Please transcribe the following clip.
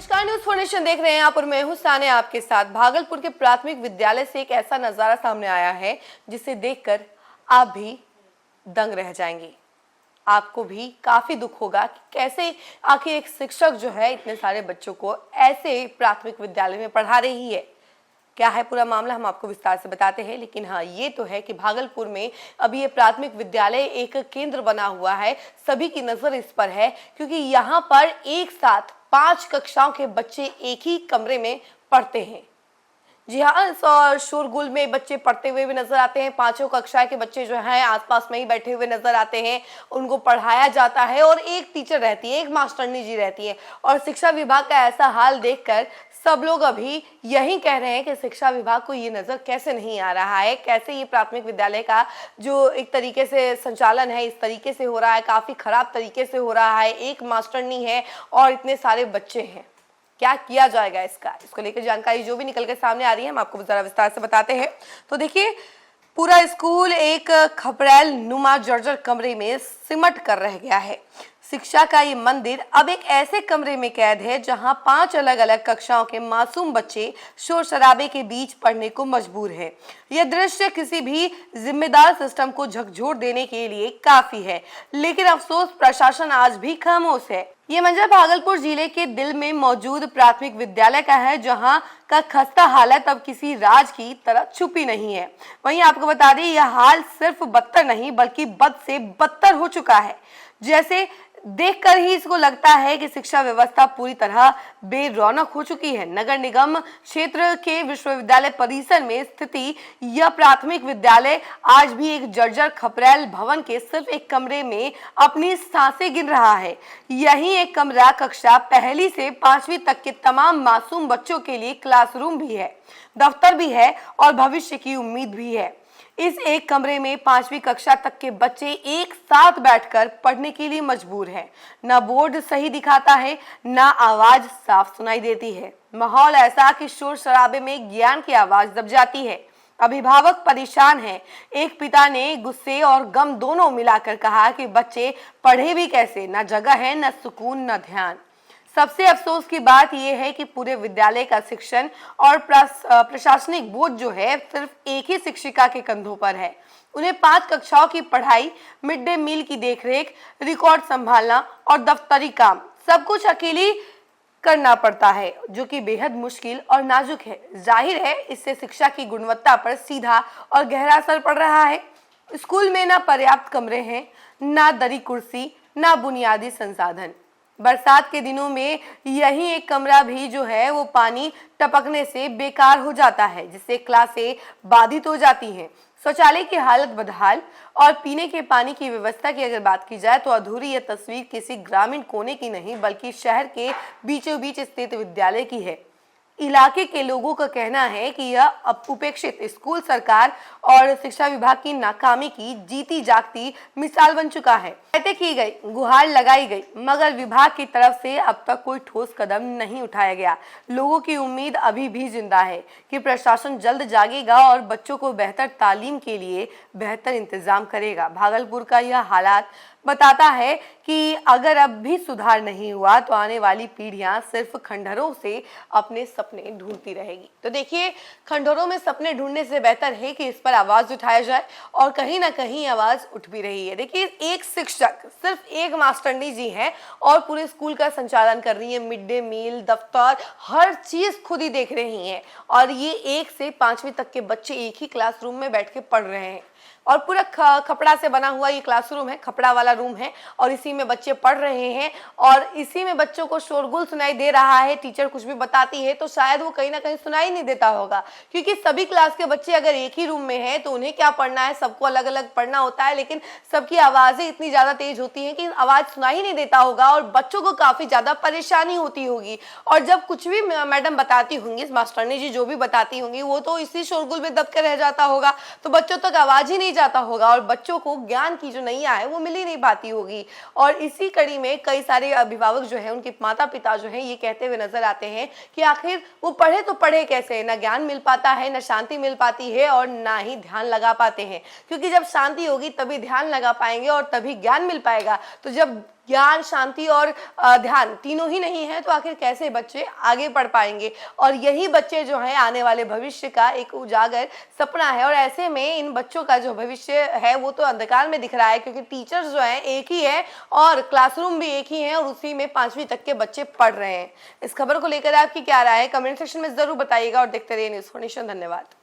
नमस्कार, news for nation देख रहे हैं आप और मैं हूं सानिया आपके साथ। भागलपुर के प्राथमिक विद्यालय से एक ऐसा नजारा सामने आया है जिसे देखकर आप भी दंग रह जाएंगे। आपको भी काफी दुख होगा कि कैसे आखिर एक शिक्षक जो है इतने सारे बच्चों को ऐसे प्राथमिक विद्यालय में पढ़ा रही है। क्या है पूरा मामला हम आपको विस्तार से बताते हैं, लेकिन हाँ ये तो है कि भागलपुर में अभी ये प्राथमिक विद्यालय एक केंद्र बना हुआ है। सभी की नजर इस पर है क्योंकि यहाँ पर एक साथ 5 कक्षाओं के बच्चे एक ही कमरे में पढ़ते हैं। जी हाँ, शोरगुल में बच्चे पढ़ते हुए भी नजर आते हैं। 5 कक्षा के बच्चे जो हैं आसपास में ही बैठे हुए नजर आते हैं। उनको पढ़ाया जाता है और एक टीचर रहती है, एक मास्टरनी जी रहती है। और शिक्षा विभाग का ऐसा हाल देखकर सब लोग अभी यही कह रहे हैं कि शिक्षा विभाग को ये नजर कैसे नहीं आ रहा है, कैसे ये प्राथमिक विद्यालय का जो एक तरीके से संचालन है इस तरीके से हो रहा है, काफी खराब तरीके से हो रहा है। एक मास्टरनी है और इतने सारे बच्चे हैं, क्या किया जाएगा इसको लेकर जानकारी जो भी निकल कर सामने आ रही है हम आपको जरा विस्तार से बताते हैं। तो देखिए, पूरा स्कूल एक खपड़ैल नुमा जर्जर कमरे में सिमट कर रह गया है। शिक्षा का ये मंदिर अब एक ऐसे कमरे में कैद है जहां 5 अलग अलग कक्षाओं के मासूम बच्चे शोर शराबे के बीच पढ़ने को मजबूर हैं। यह दृश्य किसी भी जिम्मेदार सिस्टम को झकझोर देने के लिए काफी है, लेकिन अफसोस प्रशासन आज भी खामोश है। ये मंजर भागलपुर जिले के दिल में मौजूद प्राथमिक विद्यालय का है, जहां का खस्ता हालत अब किसी राज की तरह छुपी नहीं है। वहीं आपको बता दें, यह हाल सिर्फ बदतर नहीं बल्कि बद से बदतर हो चुका है। जैसे देखकर ही इसको लगता है कि शिक्षा व्यवस्था पूरी तरह बेरौनक हो चुकी है। नगर निगम क्षेत्र के विश्वविद्यालय परिसर में स्थिति यह प्राथमिक विद्यालय आज भी एक जर्जर खपरैल भवन के सिर्फ एक कमरे में अपनी सांसें गिन रहा है। यही एक कमरा कक्षा 1 से 5वीं तक के तमाम मासूम बच्चों के लिए क्लासरूम भी है, दफ्तर भी है और भविष्य की उम्मीद भी है। इस एक कमरे में 5वीं कक्षा तक के बच्चे एक साथ बैठकर पढ़ने के लिए मजबूर हैं। न बोर्ड सही दिखाता है, न आवाज साफ सुनाई देती है। माहौल ऐसा कि शोर शराबे में ज्ञान की आवाज दब जाती है। अभिभावक परेशान हैं। एक पिता ने गुस्से और गम दोनों मिलाकर कहा कि बच्चे पढ़े भी कैसे, न जगह है, न सुकून, न ध्यान। सबसे अफसोस की बात यह है कि पूरे विद्यालय का शिक्षण और प्रशासनिक बोझ जो है सिर्फ एक ही शिक्षिका के कंधों पर है। उन्हें 5 कक्षाओं की पढ़ाई, मिड डे मील की देखरेख, रिकॉर्ड संभालना और दफ्तरी काम सब कुछ अकेली करना पड़ता है, जो कि बेहद मुश्किल और नाजुक है। जाहिर है इससे शिक्षा की गुणवत्ता पर सीधा और गहरा असर पड़ रहा है। स्कूल में ना पर्याप्त कमरे हैं, ना दरी कुर्सी, ना बुनियादी संसाधन। बरसात के दिनों में यही एक कमरा भी जो है वो पानी टपकने से बेकार हो जाता है, जिससे क्लासें बाधित हो जाती हैं। शौचालय की हालत बदहाल और पीने के पानी की व्यवस्था की अगर बात की जाए तो अधूरी यह तस्वीर किसी ग्रामीण कोने की नहीं बल्कि शहर के बीचों बीच स्थित विद्यालय की है। इलाके के लोगों का कहना है कि यह उपेक्षित स्कूल सरकार और शिक्षा विभाग की नाकामी की जीती जागती मिसाल बन चुका है। शिकायतें की गई, गुहार लगाई गई, मगर विभाग की तरफ से अब तक कोई ठोस कदम नहीं उठाया गया। लोगों की उम्मीद अभी भी जिंदा है कि प्रशासन जल्द जागेगा और बच्चों को बेहतर तालीम के लिए बेहतर इंतजाम करेगा। भागलपुर का यह हालात बताता है कि अगर अब भी सुधार नहीं हुआ तो आने वाली पीढ़ियां सिर्फ खंडहरों से अपने सपने ढूंढती रहेगी। तो देखिए, खंडहरों में सपने ढूंढने से बेहतर है कि इस पर आवाज उठाया जाए और कहीं ना कहीं आवाज उठ भी रही है। देखिए, एक शिक्षक, सिर्फ एक मास्टरनी जी है और पूरे स्कूल का संचालन कर रही है। मिड डे मील, दफ्तर, हर चीज खुद ही देख रही है और ये 1 से 5वीं तक के बच्चे एक ही क्लासरूम में बैठ के पढ़ रहे हैं। और पूरा खपड़ा से बना हुआ ये क्लासरूम है, खपड़ा वाला रूम है और इसी में बच्चे पढ़ रहे हैं और इसी में बच्चों को शोरगुल सुनाई दे रहा है। टीचर कुछ भी बताती है तो शायद वो कहीं ना कहीं सुनाई नहीं देता होगा, क्योंकि सभी क्लास के बच्चे अगर एक ही रूम में हैं तो उन्हें क्या पढ़ना है, सबको अलग अलग पढ़ना होता है, लेकिन सबकी आवाजें इतनी ज्यादा तेज होती हैं कि आवाज सुनाई नहीं देता होगा और बच्चों को काफी ज्यादा परेशानी होती होगी। और जब कुछ भी मैडम बताती होंगी, मास्टरनी जी जो भी बताती होंगी, वो तो इसी शोरगुल में दब के रह जाता होगा, तो बच्चों तक आवाज ही नहीं जाता होगा और बच्चों को ज्ञान की जो नैया है वो मिल ही नहीं पाती होगी। और इसी कड़ी में कई सारे अभिभावक जो है, उनके माता पिता जो है, ये कहते हुए नजर आते हैं कि आखिर वो पढ़े तो पढ़े कैसे, ना ज्ञान मिल पाता है, ना शांति मिल पाती है और ना ही ध्यान लगा पाते हैं। क्योंकि जब शांति होगी तभी ध्यान लगा पाएंगे और तभी ज्ञान मिल पाएगा। तो जब ज्ञान, शांति और ध्यान तीनों ही नहीं है तो आखिर कैसे बच्चे आगे पढ़ पाएंगे। और यही बच्चे जो हैं आने वाले भविष्य का एक उजागर सपना है। और ऐसे में इन बच्चों का जो भविष्य है वो तो अंधकार में दिख रहा है, क्योंकि टीचर्स जो हैं एक ही है और क्लासरूम भी एक ही है और उसी में 5वीं तक के बच्चे पढ़ रहे हैं। इस खबर को लेकर आपकी क्या राय है, कमेंट सेक्शन में जरूर बताइएगा और देखते रहिए न्यूज़ 4 नेशन। धन्यवाद।